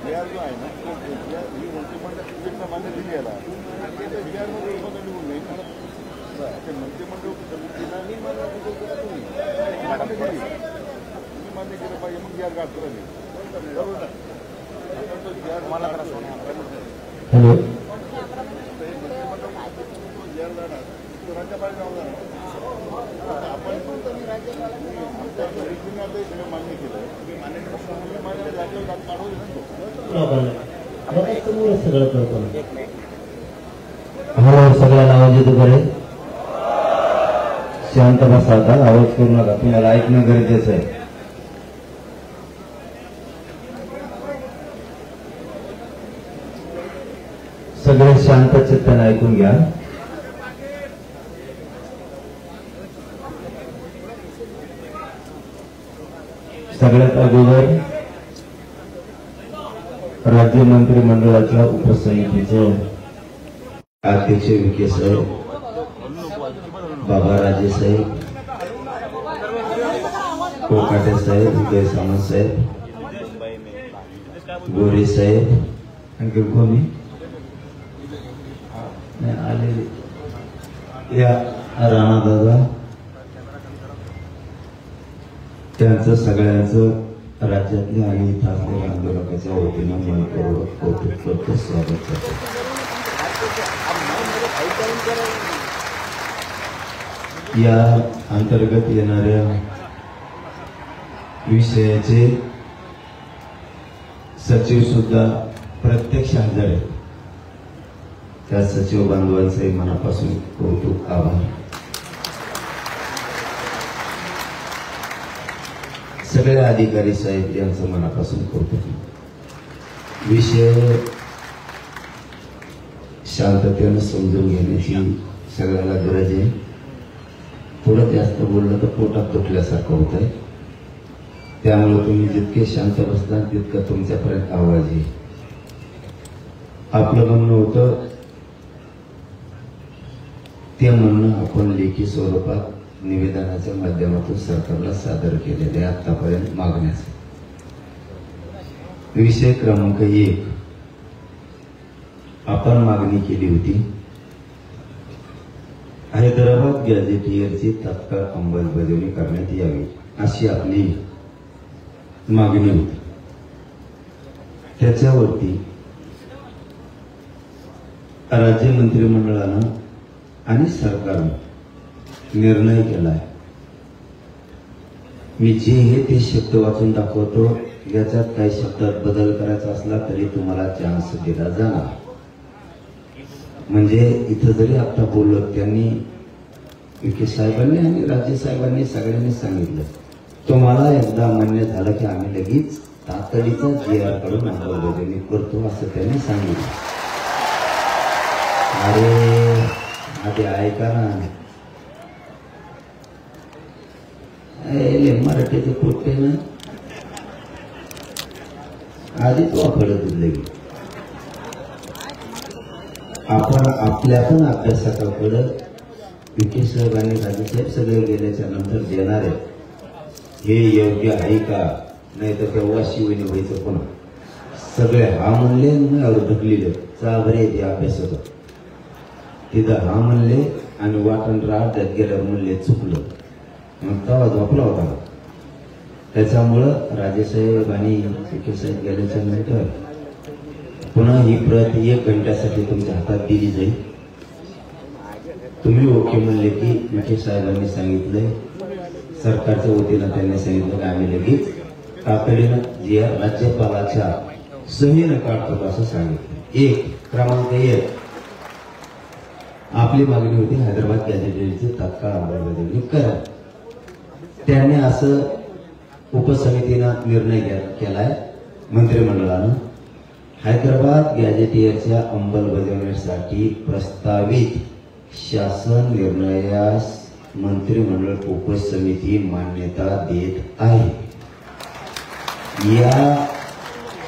बिहार जो आहे ना ही मंत्रिमंडळ सामान्य दिली याला बिहारमध्ये निवडून नाही मंत्रिमंडळ समितीला मान्य केलं पाहिजे मग बिहार गाठ करावी बरोबर मला हॅलो राज्यपाल आपण मान्य केलं सगळं करतो हळूहळू सगळ्यांना आवाज येतो बरे शांत बसा आता आवाज करू नका तुम्हाला ऐकणं गरजेचं आहे सगळे शांत चित्ताने ऐकून घ्या सगळ्यात अगोदर राज्य मंत्रिमंडळाच्या उपसमितीचे अध्यक्ष विखे साहेब बाबाराजे साहेब कोकाटे साहेब उदय सामंत साहेब गोरे साहेब आणखी कोणी आले या राणा दादा त्यांचं सगळ्यांचं राज्यातल्या आणि इथल्या आंदोलकाच्या वतीनं मनपूर्वक कौतुक करतो स्वागत करतो या अंतर्गत येणाऱ्या विषयाचे सचिव सुद्धा प्रत्यक्ष हजर आहेत त्या सचिव बांधवांचे मनापासून कौतुक आभार सगळे अधिकारी साहेब यांचं मनापासून कौतुक विषय शांततेनं समजून घेण्याची सगळ्याला गरज आहे थोडं जास्त बोललं तर पोटात तुटल्यासारखं होत आहे त्यामुळे तुम्ही जितके शांत बसता तितकं तुमच्यापर्यंत आवाज येईल आपलं म्हणणं होतं ते म्हणणं आपण लेखी स्वरूपात निवेदनाच्या माध्यमातून सरकारला सादर केलेले आतापर्यंत मागण्याचे विषय क्रमांक 1 आपण मागणी केली होती हैदराबाद गॅझेटियरची तात्काळ अंमलबजावणी करण्यात यावी अशी आपली मागणी होती त्याच्यावरती राज्य मंत्रिमंडळानं आणि सरकारनं निर्णय केलाय मी जे हे ते शब्द वाचून दाखवतो याच्यात काही शब्दात बदल करायचा असला तरी तुम्हाला चान्स दिला जाणार म्हणजे इथं जरी आता बोललो त्यांनी विखे साहेबांनी आणि राज्य साहेबांनी सगळ्यांनी सांगितलं तुम्हाला एकदा मान्य झालं की आम्ही लगेच तातडीचा GR काढून अंमलबजावणी करतो असं त्यांनी सांगितलं अरे आधी ऐका ना मराठीचे पोटे ना आधी तो आपडत लगे आपण आपल्या पण अभ्यासाकडे विखे साहेब आणि राजेसाहेब सगळे गेल्याच्या नंतर देणार आहे हे योग्य आहे का नाही तर तेव्हा शिवणी व्हायचं पण सगळे हा म्हणले नाही ढकलेले चाभरे ते अभ्यासाचं तिथं हा म्हणले आणि वाटण राहत्यात गेल्यावर म्हणले चुकलं मग तेव्हा झोपला होता त्याच्यामुळं राजेसाहेब आणि विखे साहेब गेल्याच्या नंतर पुन्हा ही प्रत 1 घंट्यासाठी तुमच्या हातात दिली जाईल तुम्ही ओके म्हणले की विखे साहेबांनी सांगितलंय सरकारच्या वतीनं त्यांनी सांगितलं की आम्ही लगेच तातडीनं GR राज्यपालाच्या सहीनं काढतो असं सांगितलं क्रमांक 1 आपली मागणी होती हैदराबाद गॅझेटियरची तात्काळ अंमलबजावणी करा त्यांनी असं उपसमितीनं निर्णय केलाय मंत्रिमंडळानं हैदराबाद गॅझेटियरच्या अंमलबजावणीसाठी प्रस्तावित शासन निर्णयास मंत्रिमंडळ फोकस समिती मान्यता देत आहे। या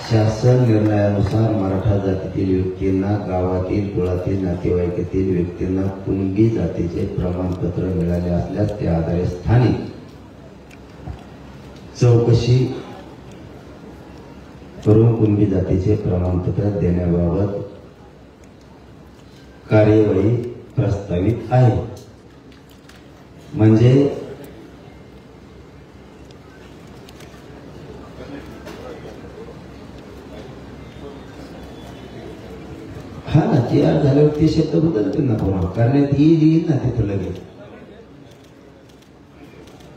शासन निर्णयानुसार मराठा जातीतील व्यक्तींना गावातील कुळातील नातेवाईकातील व्यक्तींना कुणबी जातीचे प्रमाणपत्र मिळाले असल्यास त्या आधारे स्थानिक चौकशी करून कुणबी जातीचे प्रमाणपत्र देण्याबाबत कार्यवाही प्रस्तावित आहे। म्हणजे हा ना, ते झाल्यावर ते शब्द बदलतील ना पुन्हा, करण्यात येईल ना तिथं लगेच।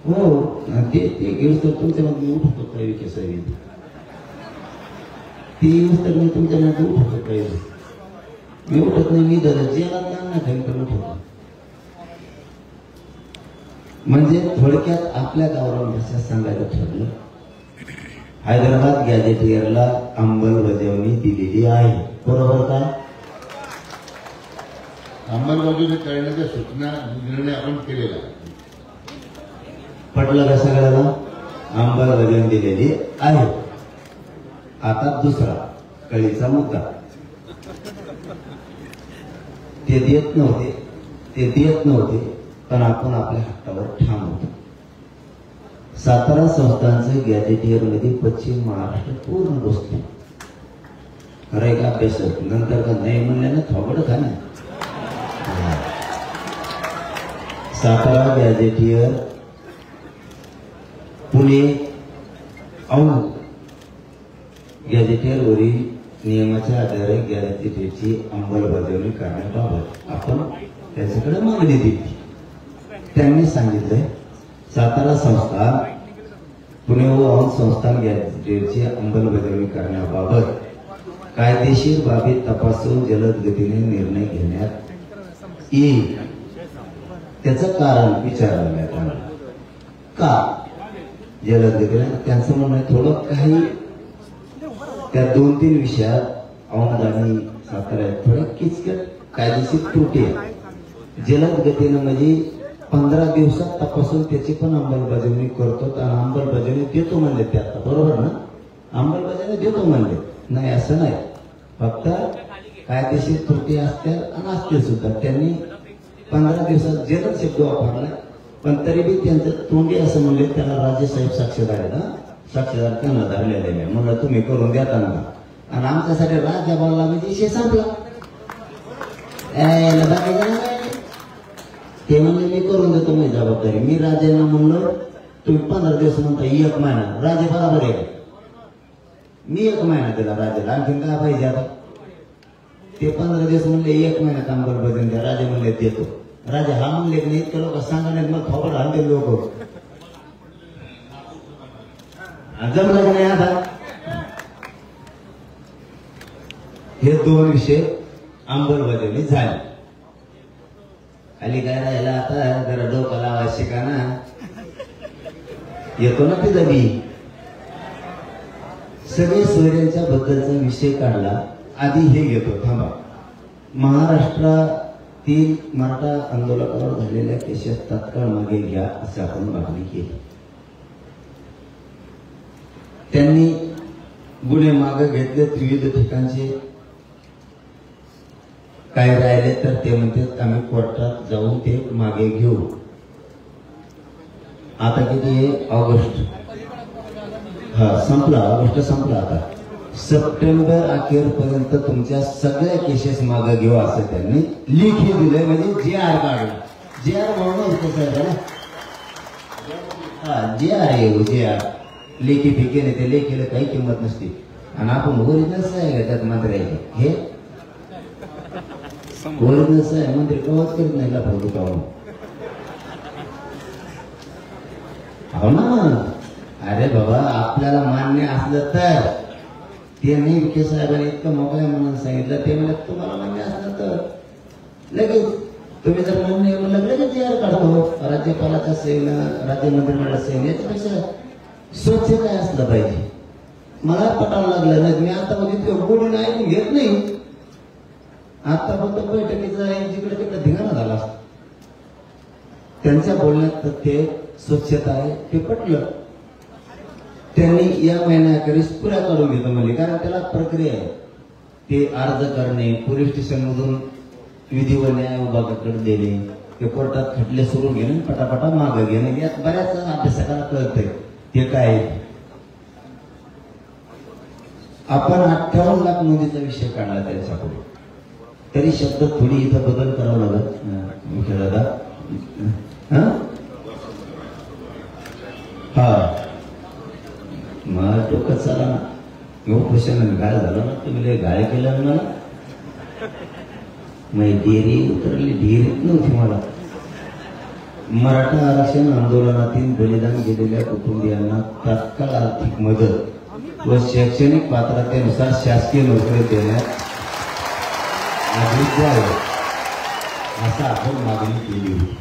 हो ते घेऊन तर तुमच्या मध्ये उठतो काही विकेसावी ती तर मी तुमच्या मध्ये उठतो काही मी उठत नाही, मी जरा जेला ना काही तर उठतो। म्हणजे थोडक्यात आपल्या गावाला भाषा सांगायला ठरलं, हैदराबाद गॅजेटियरला अंमलबजावणी दिलेली आहे, बरोबर का? अंमलबजावणी करण्याच्या सूचना निर्णय आपण केलेला पटलं का सगळ्याला? अंमलबजावणी दिलेली आहे। आता दुसरा कळीचा मुद्दा, ते देत नव्हते पण आपण आपल्या हक्कावर ठाम होतो। सातारा संस्थांचे गॅजेटियर मध्ये पश्चिम महाराष्ट्र पूर्ण बसतो, खरं का अभ्यास नंतर का नाही म्हणल्यानं थोबड खा ना। सातारा गॅजेटियर पुणे औंध गॅजेटियरवरील नियमाच्या आधारे गॅजेटियरची अंमलबजावणी करण्याबाबत आपण त्याच्याकडे मागणी दिली। त्यांनी सांगितलंय सातारा संस्था पुणे व औंध संस्थान गॅजेटियरची अंमलबजावणी करण्याबाबत कायदेशीर बाबी तपासून जलद गतीने निर्णय घेण्यात येईल। त्याचं कारण विचारण्यात आलं का जलद गतीने? त्यांचं म्हणणं थोडं काही त्या 2-3 विषयात औंध आणि साताऱ्यात थोड्या किचकट कायदेशीर त्रुटी आहे। जलद गतीनं म्हणजे 15 दिवसात तपासून त्याची पण अंमलबजावणी करतो आणि अंमलबजावणी देतो म्हणले ते आता, बरोबर ना? अंमलबजावणी देतो म्हणले नाही असं नाही, फक्त कायदेशीर त्रुटी असतील आणि असतील सुद्धा। त्यांनी 15 दिवसात जलद शब्द वापरला, पण तरी बी त्यांचं तोंडी असं म्हणले त्याला राजेसाहेब साक्षीदार आहे ना, साक्षीदार त्यांना धरलेले नाही म्हणलं तुम्ही करून देता ना, आणि आमच्यासाठी राजा बोलला म्हणजे विषय संपला। ते म्हणले मी करून देतो माझी जबाबदारी, मी राजांना म्हणलं तुम्ही 15 दिवस म्हणता 1 महिना, राजे बरोबर आहे मी 1 महिना दिला राजाला, आणखीन काय पाहिजे आता? ते 15 दिवस म्हणले 1 महिन्यात अंमलबजावणी द्या, राजे म्हणले देतो। राजे हा म्हणले की नाही, इतके लोक सांगा नाही मग खबर आणते लोक जमलं का नाही? आता हे 2 विषय अंमलबजावणी झाली। खाली काय राहिला आता जरा डोकं लावा शिका ना, येतो ना तिथं बी सगळे सोयऱ्यांच्या बद्दलचा विषय काढला। आधी हे घेतो थांबा, महाराष्ट्रातील मराठा आंदोलकावर झालेल्या केसेस तात्काळ मागे घ्या असं आपण मागणी केली। त्यांनी गुन्हे मागे घेतले, विविध ठिकाणचे काय राहिले तर ते म्हणतात आम्ही कोर्टात जाऊन ते मागे घेऊ। आता किती आहे? ऑगस्ट संपला, ऑगस्ट संपला, आता सप्टेंबर अखेरपर्यंत तुमच्या सगळ्या केसेस मागे घेऊ असं त्यांनी लिखी दिले, म्हणजे JR काढला। JR म्हणून JR आहे, JR लेखी फिके नाही, ते लेखीला काही किंमत नसते आणि आपण ओरिजिनल आहे त्यात मंत्र्याचे, हे ओरिजिनल आहे मंत्री कवच करीत नाही का दुकान? हो ना, अरे बाबा आपल्याला मान्य असलं तर त्यांनी विखे साहेबांनी इतकं मोकळ्या म्हणून सांगितलं, ते म्हणत तुम्हाला मान्य असलं तर लगेच तुम्ही जर मान्य म्हणलं लगेच JR काढतो राज्यपालाच्या सहीन, राज्य मंत्रिमंडळाच्या सहीन। याच्यापेक्षा स्वच्छ काय असलं पाहिजे मला पटायला लागलं नाही। मी आता मध्ये बोलून ऐकून घेत नाही, आता फक्त बैठकीचा जिकडे तिकडे धिंगाणा झाला असतो। त्यांच्या बोलण्यात तथ्य स्वच्छता आहे ते पटलं. त्यांनी या महिन्याखेरीज पुऱ्या काढून घेतो म्हणले, कारण त्याला प्रक्रिया आहे. ते अर्ज करणे, पोलीस स्टेशनमधून विधी व न्याय विभागाकडे देणे, ते कोर्टात खटले सुरू घेणे, पटापटा मागे घेणे, यात बऱ्याच अभ्यासकाला कळतंय ते काय. आपण 58 लाख नोंदीचा विषय काढला त्यांच्यापुढे, तरी शब्द थोडी इथं बदल करावा लागत दादा. हा मग डोकं चाला ना, उपोषण घाय झालं ना, तुम्ही घाय केलं मला, मग डेरी उतरली, ढेरीत नव्हती मला. मराठा आरक्षण आंदोलनातील बलिदान गेलेल्या कुटुंबियांना तात्काळ आर्थिक मदत व शैक्षणिक पात्रतेनुसार शासकीय नोकरी देण्यात असं आपण मागणी केली होती.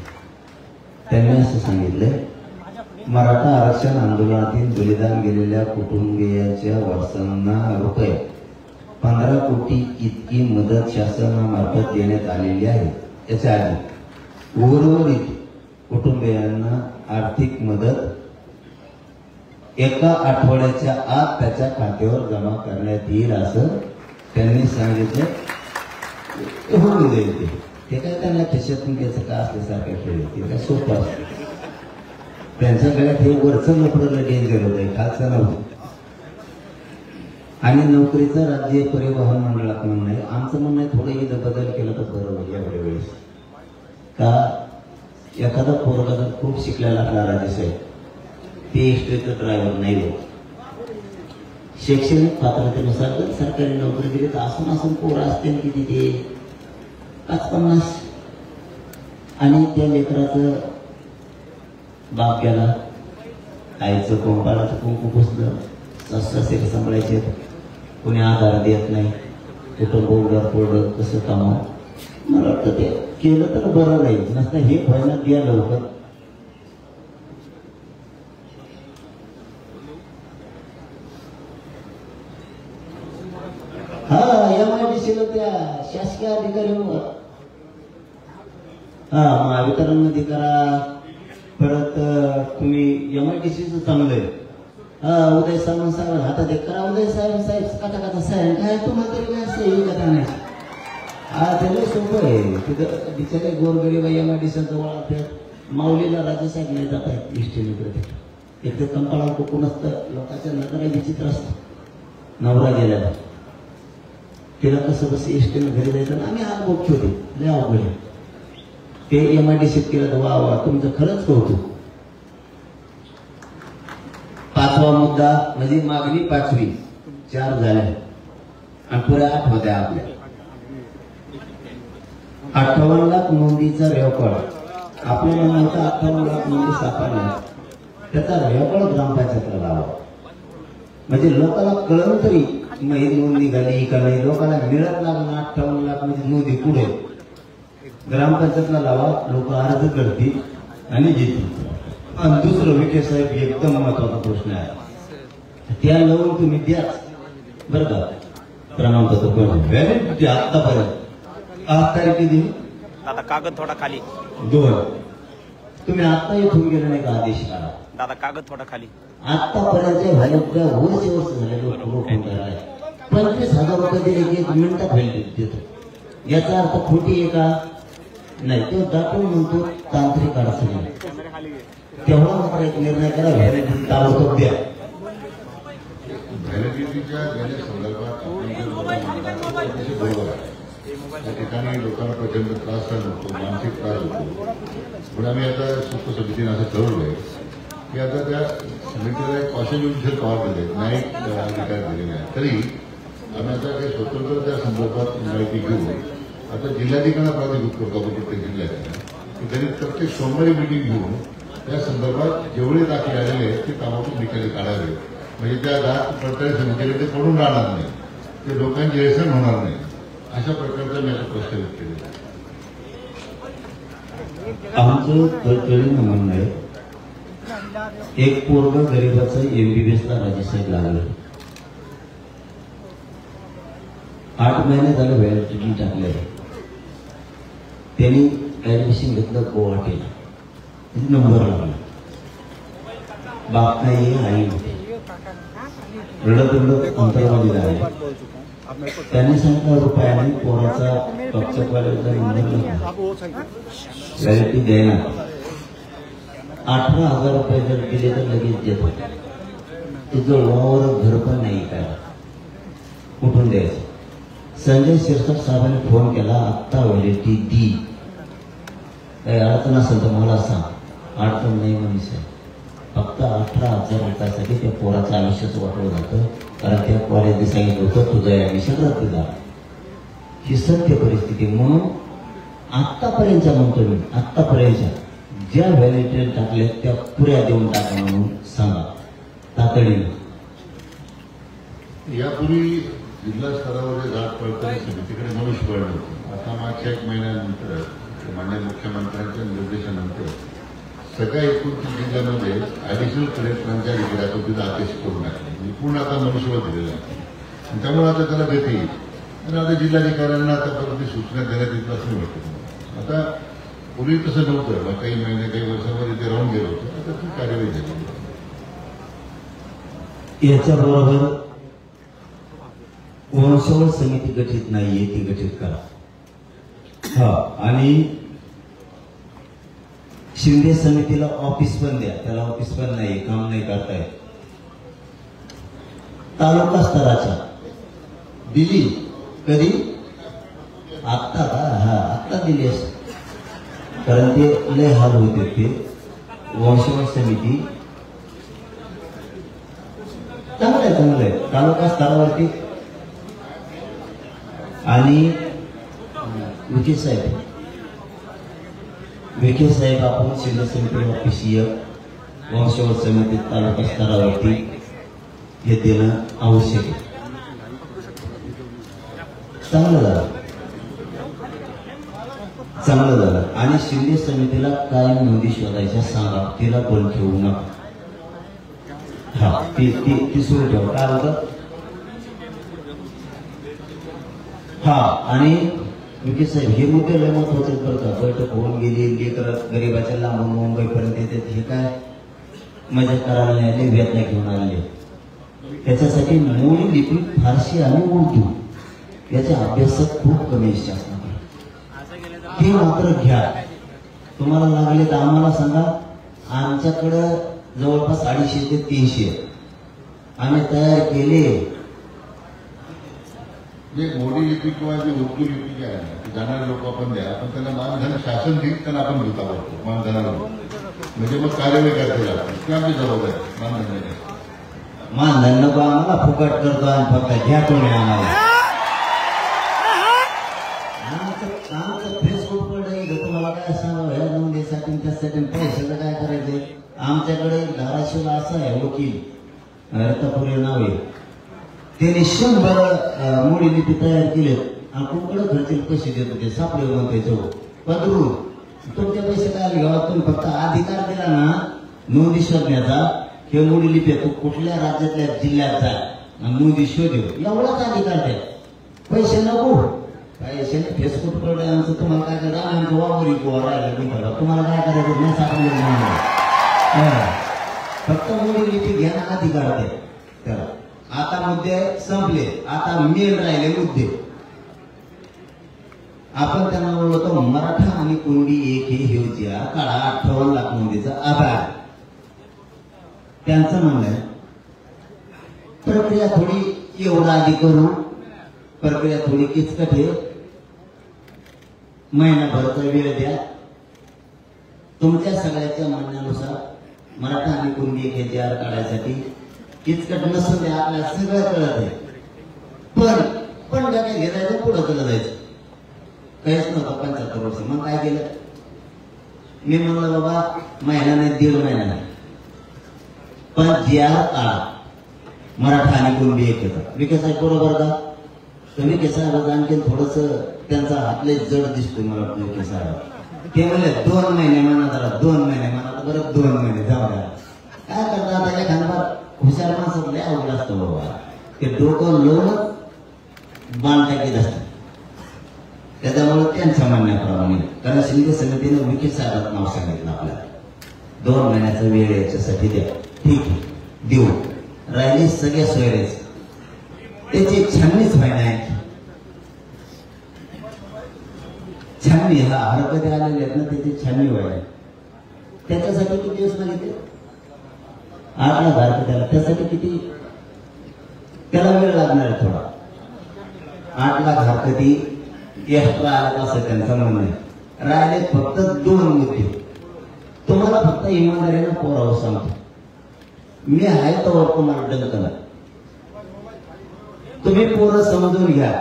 त्यांनी असं सांगितलं, मराठा आरक्षण आंदोलनातील बलिदान गेलेल्या कुटुंबियांच्या वारसांना रुपये 15 कोटी इतकी मदत शासनामार्फत देण्यात आलेली आहे. याच्या आधी उर्वरित कुटुंबियांना आर्थिक मदत एका आठवड्याच्या आत त्याच्या खात्यावर जमा करण्यात येईल असं त्यांनी सांगितलं. होऊन जाईल ते काय त्यांना खिशातून त्याचं का असल्यासारखं खेळ, ते काय सोपं असतं. त्यांच्या गळ्यात हे वरचं नोकरीला डेंजर होत आहे, खालचं नव्हतं. आणि नोकरीचं राज्य परिवहन मंडळात म्हणणं आहे, आमचं म्हणणं आहे थोडं इथं बदल केला तर बरं होईल. एवढ्या वेळेस का एखादा पोरगा जर खूप शिकलेला असला राजेसाहेब, ते एसटीचं ड्रायव्हर नाही होत. शैक्षणिक पात्रतेनुसार जर सरकारी नोकरी दिली तर असून पोरं असतील किती ते 50-50, आणि त्या लेकराचं बाप गेला, आईचं कोंबाळाचं कुंकू पुसलं, सासरे सांभाळायचे, कोणी आधार देत नाही, कुठं बोलणार पोरडं कसं कामावं. मला वाटतं ते केलं तर बरं राहील, नसतं हे व्हायला द्या लवकर. हा MIDC ला त्या शासकीय अधिकारी महावितरण मध्ये करा. परत तुम्ही MIDCचं चांगलं आहे. उदय सामंत साहेब हातात एक करा, उदय साहेब कथा साहेब काय तुम्हाला तरी काय असं हे कथा नाही. त्याला सोपं आहे. तिथं बिचारे गोरगरीब MIDC जवळ माऊलीला राजेसाहेब नाही जात आहेत इष्टीने. एक तर कंपाळा कुकून असतं, लोकांच्या नजरा विचित्र असतं. नवरा गेल्याला तिला कसं कसं इष्टीने घरी जायचं, आम्ही आज बघतो होते लय अवघड आहे. ते MIDC केलं तर वा वा, तुमचं खरंच कौतुक. 5वा मुद्दा म्हणजे मागणी 5वी 4 झाल्या आणि पुऱ्या 8 होत्या आपल्या. 58 लाख नोंदीचा रेकॉर्ड आपल्याला नव्हता. 58 लाख नोंदी सापडल्या, त्याचा रेकॉर्ड ग्रामपंचायतला लावा, म्हणजे लोकांना कळलं तरी ही नोंद निघाली का नाही. लोकांना मिळत लागला 58 लाख म्हणजे नोंदी पुढे ग्रामपंचायतला लावा, लोक अर्ज करतील आणि घेतील. आणि दुसरं विखे साहेब एकदम महत्वाचा प्रश्न आहे, त्या लावून तुम्ही द्याच बरं का प्रमाणपत्र व्हॅलिडिटी. आतापर्यंत 8 तारीख दिली दादा, कागद थोडा खाली 2. तुम्ही आता इथून गेले नाही का आदेश काढा दादा, कागद थोडा खाली. आतापर्यंत व्हॅलिडिटी वर्ष झाले लोक 25,000 रुपये दिले की 1 मिनिटात व्हॅलिडिटी देतो. याचा अर्थ खोटी आहे का नाही, तो दाखवून म्हणतो तांत्रिक अडचणी. तेवढा मात्र एक निर्णय करा, व्हॅलिडिटी ताबडतोब द्या. व्हॅलिडिटीच्या गेल्या संदर्भात बरोबर आहे. त्या ठिकाणी लोकांना प्रचंड त्रास होतो, मानसिक त्रास होतो. पण आम्ही आता सुप्त समितीने असं ठरवलंय की आता त्या समितीला एक क्वासिज्युडिशियल पॉवर दिले, न्यायिक अधिकार दिलेले आहे. तरी आम्ही आता काही स्वतंत्र त्या संदर्भात माहिती घेऊन आता जिल्हाधिकाऱ्यांना प्राधिकृत करतो आपण प्रत्येक जिल्ह्यात की त्यांनी प्रत्येक सोमवारी मिटिंग घेऊन त्या संदर्भात जेवढे दाखले आलेले आहेत ते कामातून निकाली काढावे, म्हणजे त्या दात पडताळी समितीला ते पडून राहणार नाही, ते लोकांची हेळसांड होणार नाही. अशा प्रकारचा मी आता प्रस्तावित केलेला आहे. आमचं कळकळीनं म्हणणं आहे, एक पोरग गरीबाचं MBBSला राजेसाहेब लागलं, 8 महिने झालं व्हॅलिडिटी टाकले. त्यांनी ऍडमिशन घेतलं गुवाहाटीला. नंबर लागला. बाप नाही आई रडत रडत अंतरवाली झाली. त्यांनी सांगितलं रुपयाने पोराचा टॉपचकवाल्याचा नंबर व्हॅलिटी द्यायला 18,000 रुपये जर दिले तर लगेच देतो. तुझं वावर घर पण नाही काय कुठून द्यायचं. संजय शिरसाट साहेबांनी फोन केला, आत्ता व्हॅलिटी दी, काही अडचण असेल तर मला सांग. अडचण नाही म्हणजे फक्त 18,000 रुपयासाठी त्या पोराचं आयुष्याचं वाटलं जातं. कारण त्या कॉलेजने सांगितलं होतं तुझं ऍडमिशन रद्द झालं. ही सत्य परिस्थिती. म्हणून आत्तापर्यंतच्या म्हणतो मी, आत्तापर्यंतच्या ज्या व्हॅलिटी टाकल्या त्या पुऱ्या देऊन टाका म्हणून सांगा तातडीने. यापूर्वी जिल्हा स्तरावर जात पडताना समितीकडे मनुष्यबळ होतं. आता मागच्या 1 महिन्यानंतर माननीय मुख्यमंत्र्यांच्या निर्देशानंतर सगळ्या 29 जिल्ह्यामध्ये ऍडिशनल कलेक्टरांच्या अधिकाऱ्यातून तिथं आदेश करून टाकले. पूर्ण आता मनुष्यबळ दिलेलं आहे आणि त्यामुळे आता त्याला गती येईल. आणि आता जिल्हाधिकाऱ्यांना आता परत सूचना देण्यात येईल असं मी वाटतं. आता पूर्वी तसं नव्हतं. काही महिने काही वर्षामध्ये ते राहून गेलं होतं. आता ती कार्यवाही झाली. याच्याबरोबर वंशावळ समिती गठीत नाहीये, ती गठीत करा. हा, आणि शिंदे समितीला ऑफिस पण द्या. त्याला ऑफिस पण नाही, काम नाही करतायत. तालुका स्तराच्या दिली कधी? आत्ता का? हा, आत्ता दिली असं. कारण ते लय हाल होते. ते वंशावळ समिती चांगलं आहे तालुका स्तरावरती. आणि विखे साहेब आपण शिंदे समिती ऑफिसीय वंशावळ समिती तालुका स्तरावरती हे देणं आवश्यक आहे. चांगलं झालं. आणि शिंदे समितीला कायम नोंदी शोधायच्या सांगा. तिला पण ठेवू नका. हा, ती सुरू ठेवा. काय होतं? हा, आणि विखे साहेब हे मुद्दे लय महत्वाचे करतात. बैठक होऊन गेली, गरीबाच्या लांबून मुंबईपर्यंत येतात. हे काय मजा करायला नाही आले, वेदना घेऊन आले. त्याच्यासाठी मूळ लिपी फारसी आणि उर्दू याच्या अभ्यासात खूप कमी शासनाकडे. ते मात्र घ्या. तुम्हाला लागले तर आम्हाला सांगा. आमच्याकडं जवळपास 250 ते 300 आम्ही तयार केले. जे मोडी लिपी किंवा जे उर्दू लिपी जे आहे ना, ते जाणारे लोक आपण द्या. आपण त्यांना मानधन शासन देईल, त्यांना आपण घेता वाटतो मानधनाला. म्हणजे मग कार्यवाही करता येईल. ती आमची जबाबदारी. मानधन नको आम्हाला, फुकट करतो आणि फक्त घ्या तुम्ही आम्हाला. आमचं फेसबुक पडलं तुम्हाला काय सांगावं. ह्या नोंदीसाठी त्यासाठी पैशाचं काय करायचंय. आमच्याकडे धाराशिवला असं आहे वकील रत्नापुरे नाव आहे. त्याने 100 मोडी लिपी तयार केले आणि कुठकडे घरचे पैसे देत होते. सापडे म्हणते जवळ पदरून तुमचे पैसे काय घ्यावा. तुम्ही फक्त अधिकार दिला ना नोंदी शोधण्याचा. हे मोडी लिपी तू कुठल्या राज्यातल्या जिल्ह्यात जा आणि नोंदी शोधेव, एवढाच अधिकार द्या. पैसे नको. पैसे फेसबुक पडले आमचं. तुम्हाला काय करायचं. आमचं वावरी गोवा राहिला तुम्हाला काय करायचं नाही. सापडले फक्त मोडी लिपी घ्या, अधिकार द्या त्याला. आता मुद्दे संपले. आता मेन राहिले मुद्दे. आपण त्यांना बोलतो मराठा आणि कुणबी एक हे ज्या काळा 58 लाख नोंदीचा आधार. त्यांचं म्हणणं आहे प्रक्रिया थोडी एवढा आधी करू. प्रक्रिया थोडी किचकट आहे. महिनाभरचा वेळ द्या. तुमच्या सगळ्याच्या म्हणण्यानुसार मराठा आणि कुणबी एक हे आर काढायसाठी किचकट नसून द्या. आपल्याला सगळं कळत आहे. पण काय घेरायचं पुढं केलं जायचं. काहीच नव्हतं 75 वर्ष. मग काय केलं. मी म्हणलं बाबा महिना नाही 1.5 महिना नाही, पण ज्या काळा मराठा आणि कुणबी एक येतात. विखे साहेब बरोबर का. तर विखे साहेब आणखी थोडस त्यांचा हातले जड दिसतोय मला. विखे साहेब ते म्हणले 2 महिने म्हणा, जरा 2 महिने म्हणा. बरं 2 महिने जाऊ द्या. काय करता आता एखादा हुशार माणसात लय अवघड असतं बाबा. ते डोकं लावूनच बाण टाकीत असतात. त्याच्यामुळे त्यांच्या म्हणण्याप्रमाणे. कारण शिंदे समितीने विखे साहेबांचं नाव सांगितलं आपल्याला. 2 महिन्याचा वेळ याच्यासाठी द्या. ठीक आहे, देऊ. राहिले सगळ्या सोयरेच त्याची छाननीच व्हायला आहे. छाननी हा हरकती आलेले आहेत ना, त्याची छाननी व्हायला. त्याच्यासाठी किती दिवस मागितले? 8 लाख हरकत. त्यासाठी किती त्याला वेळ लागणार आहे थोडा. 8 लाख हरकती एक्स्ट्रा आला असं त्यांचं म्हणणं आहे. राहिले फक्त 2 मुद्दे. तुम्हाला फक्त इमानदारीनं पोरावं सांगतो. मी आहे तर तुम्हाला डल करा. तुम्ही पोरं समजून घ्या.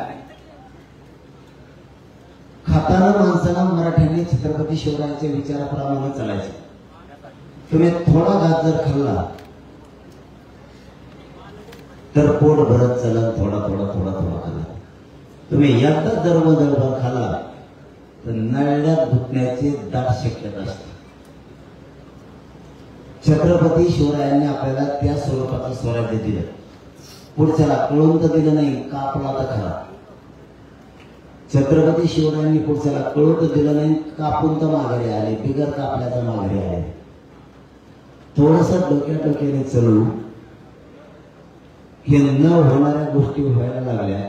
खाताना माणसाला मराठ्यांनी छत्रपती शिवरायांच्या विचाराप्रमाणे चालायचे. तुम्ही थोडा घात जर खाल्ला तर पोट भरत चला. थोडा थोडा थोडा थोडा खाल्ला. तुम्ही एकदा जर खाल्ला तर नळ्यात दुखण्याची दाट शक्यता असते. छत्रपती शिवरायांनी आपल्याला त्या स्वरूपाचं स्वराज्य दिलं. पुढच्याला कळून तर दिलं नाही, कापला तर खरा. छत्रपती शिवरायांनी पुढच्याला कळून तर दिलं नाही, कापून तर माघारी आले, बिगर कापल्याचा माघारी आले. थोडस डोक्याने चलू. हे न होणाऱ्या गोष्टी व्हायला लागल्या.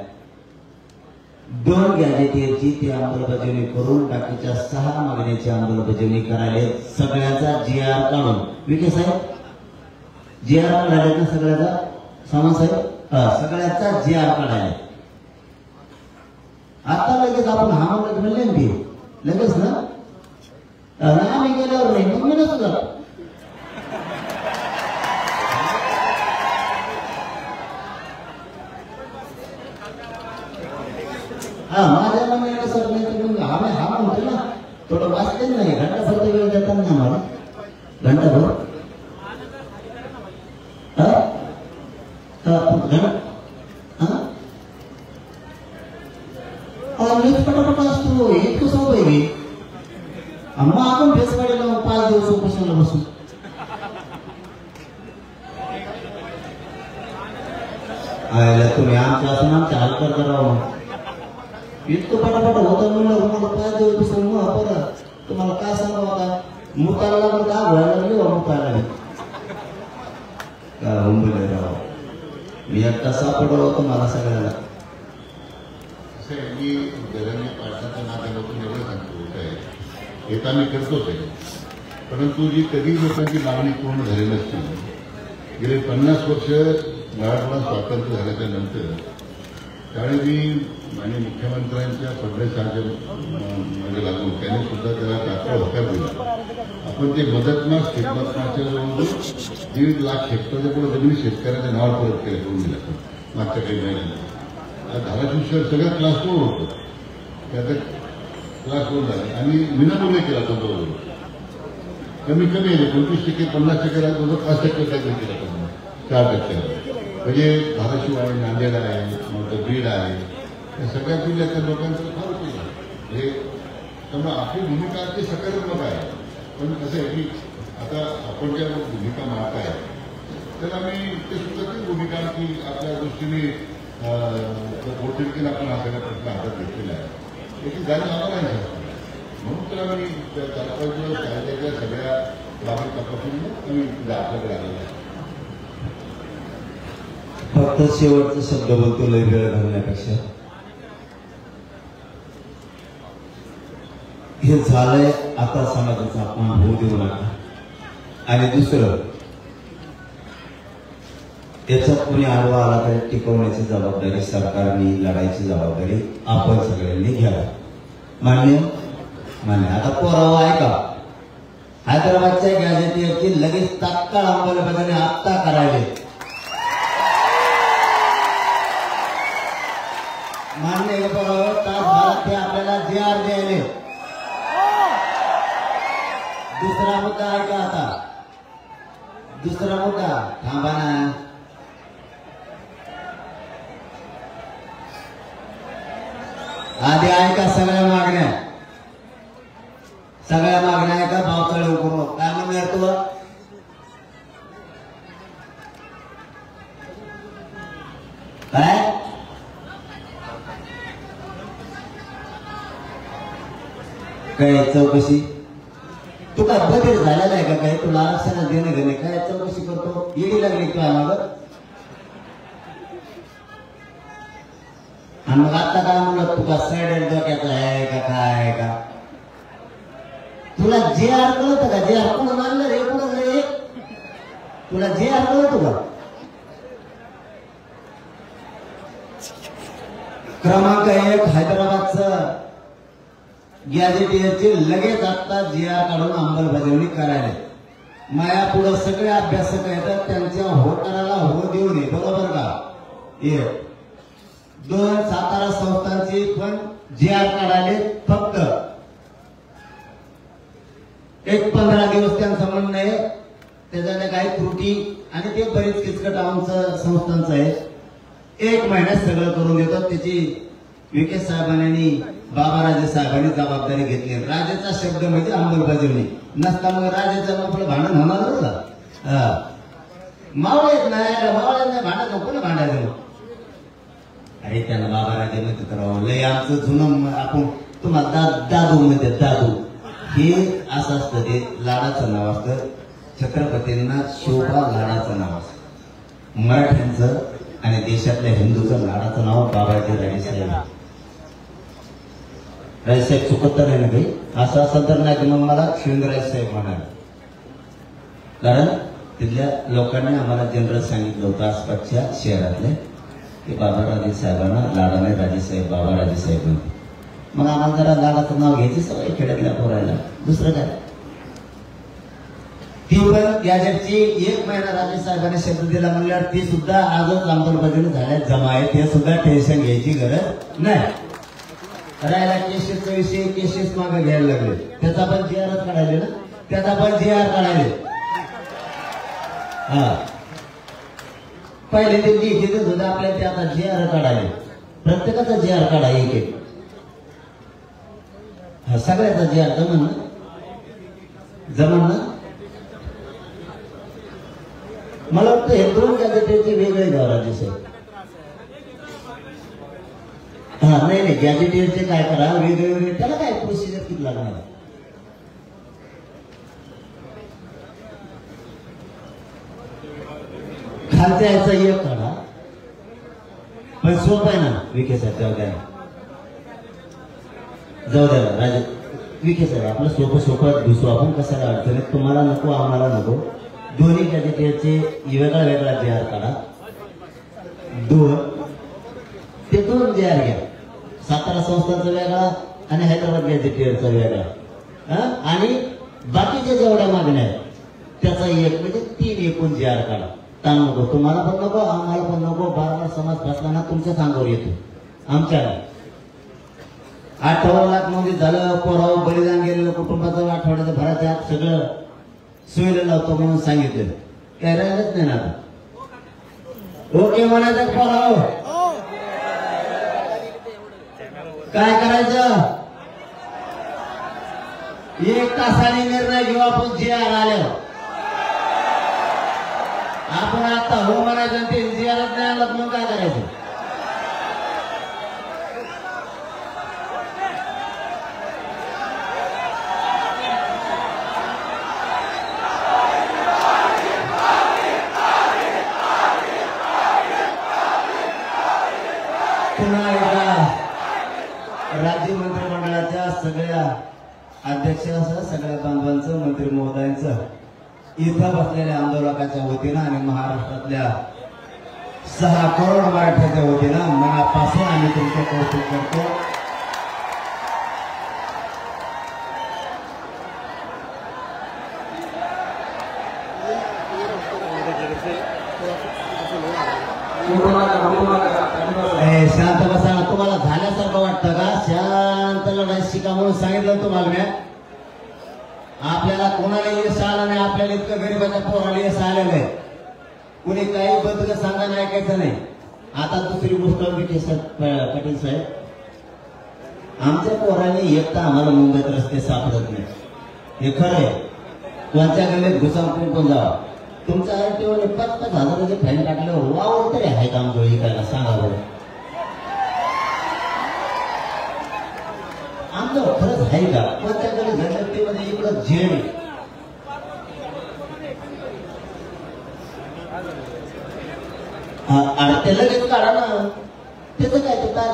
2 गॅजेटियरची ती अंमलबजावणी करून बाकीच्या 6 मागण्याची अंमलबजावणी करायला सगळ्याचा GR काढून. विखे साहेब GR काढायला ना सगळ्याचा. सामंत साहेब सगळ्याचा GR काढायला. आता लगेच आपण हा म्हणले ना लगेच ना. आम्ही गेल्यावर नाही मग मी नसतो जातो. माझ्या मनाला सर नाही तर हा म्हणतो ना थोडं वाचते नाही. घंटाभर वेळ देतात ना आम्हाला. घंटाभर पटापट असतो. इतकं सोपं आहे. मग आपण फेसवाडीला 5 दिवस उपोषणाला बसू. तुम्ही आमच्या असं आमच्या हलकर करावं. इतकं पटापट होतं म्हणलं तुम्हाला 5 दिवस बसून मग परत तुम्हाला काय सांगावं आता. मुताला पण का व्हायला लागली मुताला का उंबले राव. मी एकटा सापडलो होतो मला सगळ्याला. मी जगाने पाठशाच्या नात्यापासून एवढं सांगतो काय हे तर आम्ही करतोच आहे. परंतु जी कधी लोकांची मागणी पूर्ण झाली नसती. गेले 50 वर्ष मराठवाडा स्वातंत्र्य झाल्याच्या नंतर त्यावेळी मी आणि मुख्यमंत्र्यांच्या फडणवीसांच्या मागे लागून त्याने सुद्धा त्याला तात्काळ होकार दिला. आपण ते मदतमास शेतमासमासच्या जवळजवळ 1.5 लाख हेक्टरच्या पुढे जमिनी शेतकऱ्याच्या नावावर परत केल्या करून दिल्या मागच्या काही महिन्यांनी. धाराशिव शहर सगळ्यात क्लास 4 होतं. त्यात क्लास 4 झाले आणि विनामूल्य केला तो जवळजवळ. कमी आहे 25% 50% जवळ 5% काहीतरी केला तो 4%. म्हणजे धाराशिव आहे, नांदेड आहे, मग बीड आहे, या सगळ्या जिल्ह्यातल्या लोकांचं फार उपयोग आहे. हे त्यामुळे आपली भूमिका अगदी सकारात्मक आहे. पण कसं आहे की आता आपण ज्या भूमिका मांडताय तर आम्ही ते सुद्धा ती भूमिका की आपल्या दृष्टीने पोटतिडकीला आपण हा सगळा प्रश्न हातात घेतलेला आहे. याची जाणीव आम्हाला नाही शकतो. म्हणून तर आम्ही 4-5 दिवस कायद्याच्या सगळ्या बाबी तपासून आम्ही आपल्याकडे आलेलो आहे. फक्त शेवटचा शब्द बोलतो लय वेळ घालण्यापेक्षा. हे झालंय आता समाजाचा अपमान होऊ देऊ नका. आणि दुसरं त्याच्यात कोणी आडवा आला तर टिकवण्याची जबाबदारी सरकारने, लढायची जबाबदारी आपण सगळ्यांनी घ्यावी. मान्य मान्य. आता पुरावा आहे का? हैदराबादच्या गॅजेटियरची लगेच तात्काळ अंमलबजावणी आत्ता करायला. मान्य तास ते आपल्याला GR द्यायले. दुसरा मुद्दा आहे का? आता दुसरा मुद्दा थांबा ना. आधी आहे का सगळ्या मागण्या आहे का? भावतळे उकरून काय म्हणतो काय? काय चौकशी? तू काय बदल झाला झालंय का काही तुला आरक्षण देणं घेणे काय चौकशी करतो ईडी लागली किंवा मागं आणि मग आता काय म्हणलं तुका सडेल डोक्याचं आहे का काय आहे का तुला जे आर कळत का जे आर कोण मानलं रे कोण रे तुला जे आर कळत का क्रमांक 1 हैदराबादचं गॅजेटियरचे लगेच आता जी आर काढून अंमलबजावणी करायला माया पुढे सगळे अभ्यासक आहेत त्यांच्या होकाराला हो देऊ नये बरोबर का हे 2 सातारा संस्थांची पण जी आर काढाले फक्त एक 15 दिवस त्यांचं म्हणणं आहे त्याच्याने काही त्रुटी आणि ते बरेच किचकट आमचं संस्थांचं आहे 1 महिन्यात सगळं करून देतात त्याची विके साहेबांनी बाबाराजे साहेबांनी जबाबदारी घेतली राजाचा शब्द म्हणजे अंमलबजावणी नसता मग राजाचं आपलं भांडण होणार होता मावळेत नाही भांडत नको ना भांडायचं अरे त्यांना बाबाराजे मध्ये तर लय आमचं जुनं आपण तुम्हाला दादू मध्ये दादू हे असं असतं ते लाडाचं नाव असतं छत्रपतींना शोभा लाडाचं नाव असतं मराठ्यांचं आणि देशातल्या हिंदूचं लाडाचं नाव बाबाजी राजेसाहेब राजेसाहेब चुकत तर नाही ना काही असं तर नाही की मग मला शिवेंद्रराजेसाहेब म्हणाल कारण तिथल्या लोकांनी आम्हाला जनरल सांगितलं होतं आसपासच्या शहरातले की बाबाराजे साहेबांना लाडाने राजेसाहेब बाबाराजेसाहेब म्हणते मग आम्हाला जरा लाडाचं नाव घ्यायची सवय खेड्यातल्या पोरायला दुसरं काय ती पण गॅजेटची 1 महिना राजे साहेबांनी शब्द दिला म्हणल्यावर ती सुद्धा आजच अंमलबजावणी झाल्यात जमा आहे ते सुद्धा टेन्शन घ्यायची गरज नाही राहिला केसेसचा विषय केसेस मागे घ्यायला लागले त्याचा पण जी आर काढायले ना त्याचा पण जी आर काढायले हा पहिले ते लिहिते सुद्धा आपल्याला ते आता जी आर काढायले प्रत्येकाचा जी आर काढा एक हा सगळ्याचा जी आर जमन ना मला वाटतं हे 2 गॅजेटेडचे वेगळे गाव राजे साहेब हा नाही गॅजेटियरचे काय करा वेगवेगळे त्याला काय प्रोसिजर किती लागणार खालच्या याचा एक काढा पण सोपं आहे ना विखे साहेब जाऊ द्या राजे विखे साहेब आपलं सोपं दिसू आपण कशाला अडचणीत तुम्हाला नको आम्हाला नको दोन्ही गॅजेटियरचे वेगळा जी आर काढा 2 ते 2 जी आर घ्या सातारा संस्थांचा वेगळा आणि हैदराबाद गॅजेटियरचा वेगळा आणि बाकीच्या जेवढ्या मागण्या आहेत त्याचा एक म्हणजे 3 एकूण जी आर काढा ताण नको तुम्हाला पण नको आम्हाला पण नको बार समाज फसताना तुमच्याच अंगावर येतो आमच्या 58 लाख मध्ये झालं पोराव बलिदान गेलेलं कुटुंबाचं आठवड्याचं भराच्या आत सगळं सोयीला लावतो म्हणून सांगितलं काय राहिलंच नाही ना आता ओके म्हणायचं पोराव काय करायचं 1 तासाने निर्णय घेऊ आपण जी आर आल्यावर आपण आता हो म्हणायचं ते जी आर नाही आलं मग काय करायचं पुन्हा एकदा राज्य मंत्रिमंडळाच्या सगळ्या अध्यक्षांसह सगळ्या बांधवांचं मंत्री महोदयांचं इथं बसलेल्या आंदोलकाच्या वतीनं आणि महाराष्ट्रातल्या 6 करोड मराठ्याच्या वतीनं मनापासून आम्ही तुमचं कौतुक करतो शांत बसा तुम्हाला झाल्यासारखं वाटतं का शांत लढाई शिका म्हणून सांगितलं तुम्हाला मी आपल्याला कोणाला यश आलं नाही आपल्याला इतकं गरीबाच्या पोराला यश आलेलं आहे कुणी काही बदल सांगा नाही ऐकायचं नाही आता दुसरी गोष्ट विखे पाटील साहेब आमच्या पोराने एक तर आम्हाला मुंबईत रस्ते सापडत नाही हे खरं आहे कोणत्या गल्लीत घुसावून पण जावा तुमच्या आरटीओने 5-5 हजाराचे फाईन टाकल्यावर वावर तरी आहे का आमचं इकायला सांगा बरं आमचं खरंच आहे का कोणत्या गल्लीत घडलं ते म्हणजे इकडं झेड ते लगेच काढा ना, त्याचं काय ते काय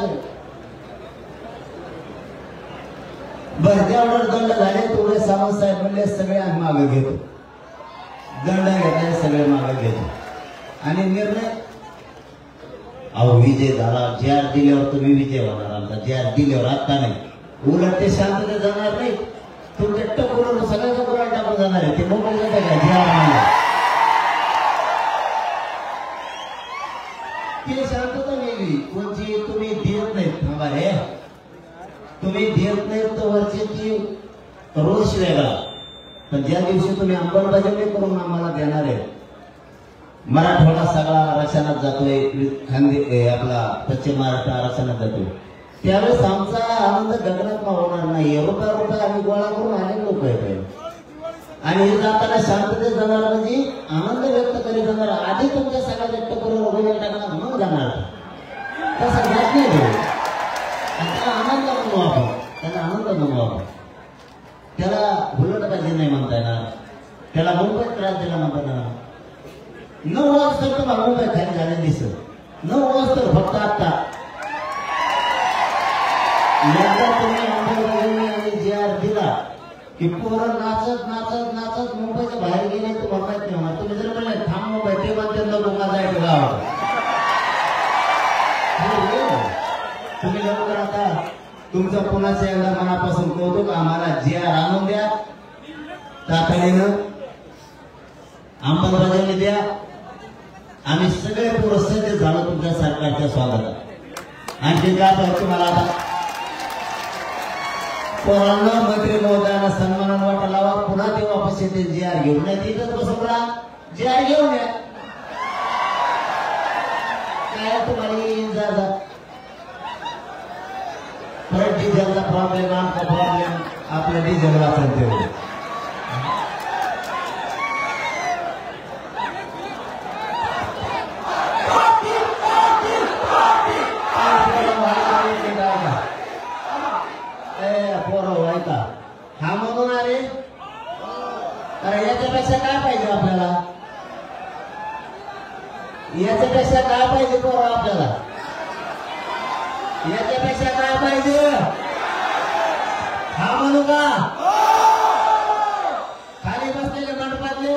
बरं. जेवढं दंड झाले तेवढे सावंत साहेब म्हणले सगळे आम्ही मागे घेतो, दंड घेतले सगळे मागे घेतो आणि निर्णय अहो विजय झाला. जे आर दिल्यावर तुम्ही विजय होणार, आमचा जे आर दिल्यावर आता नाही, उलट ते शांतते जाणार नाही. तुमच्या टकोर सगळ्याचं गुराळ टाकून जाणार आहे. ते मोबाईल जे आर ते शांतता वेगळी. कोणची तुम्ही देत नाहीत, थांबा रे, तुम्ही देत नाहीत तर वरची ती रोष वेगळा. पण ज्या दिवशी तुम्ही अंमलबजावणी करून आम्हाला देणार आहे, मराठवाडा सगळा आरक्षणात जातोय, खानदे आपला पश्चिम महाराष्ट्र आरक्षणात जातोय, त्यावेळेस आमचा आनंद गगनात होणार नाही. रुपया आम्ही गोळा करून अनेक लोक येत आणि हे जाताना शांततेत जाणार, म्हणजे आनंद व्यक्त करीत जाणार. आधी तुमच्या सगळ्या व्यक्त करून वगैरे टाकणार मग जाणार, तसं जात नाही. त्याला आनंद म्हणू आपण, त्याला आनंद म्हणू आपण. त्याला उलटबाजी नाही म्हणता येणार, त्याला मुंबईत त्रास दिला म्हणता येणार. 9 वाजता तुम्हाला मुंबई खाली झाले दिसत, 9 वाजता फक्त आता तुम्ही अंमलबजावणी आणि जे आर दिला की पोरं नाचत नाचत नाचत मुंबईच्या बाहेर गेले तर माहित नाही होणार. तुम्ही जर म्हणले थांब मुंबई, ते म्हणते लोक जायचं गावात. तुम्ही लवकर आता तुमचं पुन्हा एकदा मनापासून कौतुक, आम्हाला जे आर आणून द्या, तातडीनं अंमलबजावणी द्या. आम्ही सगळे पोरं सज्ज झालो तुमच्या सरकारच्या स्वागतात. आणखी काय पाहिजे मला आता पोरांना मंत्री महोदयांना सन्मानानं वाटा लावा. पुन्हा ते वापस येते जे आर घेऊन, नाही तिथंच बसून राहा, जे आर घेऊन या. काय तुम्हाला येईल जा परत डिझेलचा प्रॉब्लेम, आमचा प्रॉब्लेम, आपल्या डिझेल वाचन तेवढं. हा म्हणून अरे याच्यापेक्षा काय पाहिजे आपल्याला, याच्यापेक्षा काय पाहिजे पोरं आपल्याला, याच्यापेक्षा काय पाहिजे, हा म्हणू का? खाली बसलेले मंडपातले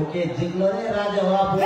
ओके जिंकलो रे राजा बापू.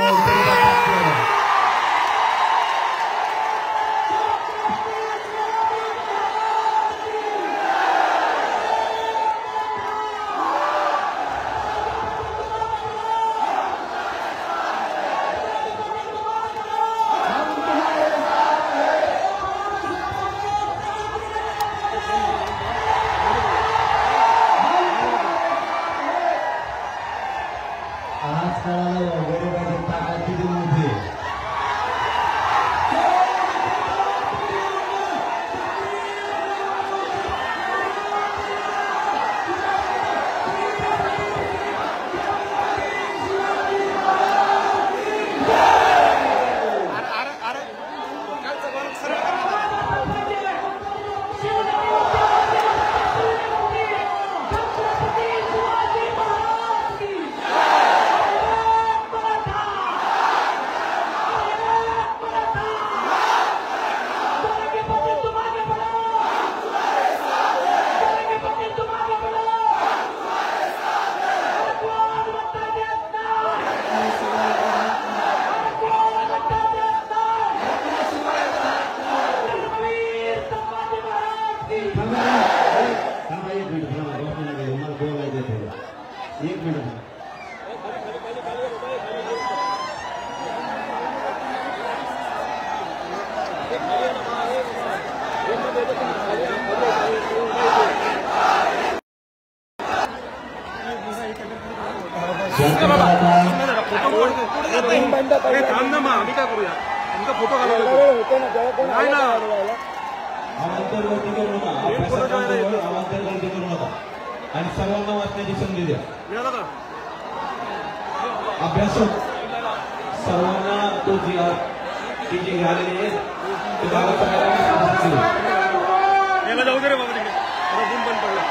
आणि सर्वांना वाचण्याची संधी द्या. अभ्यासक सर्वांना तो जी झालेली आहे ते जाऊ दे रे बाबा, पण पडला.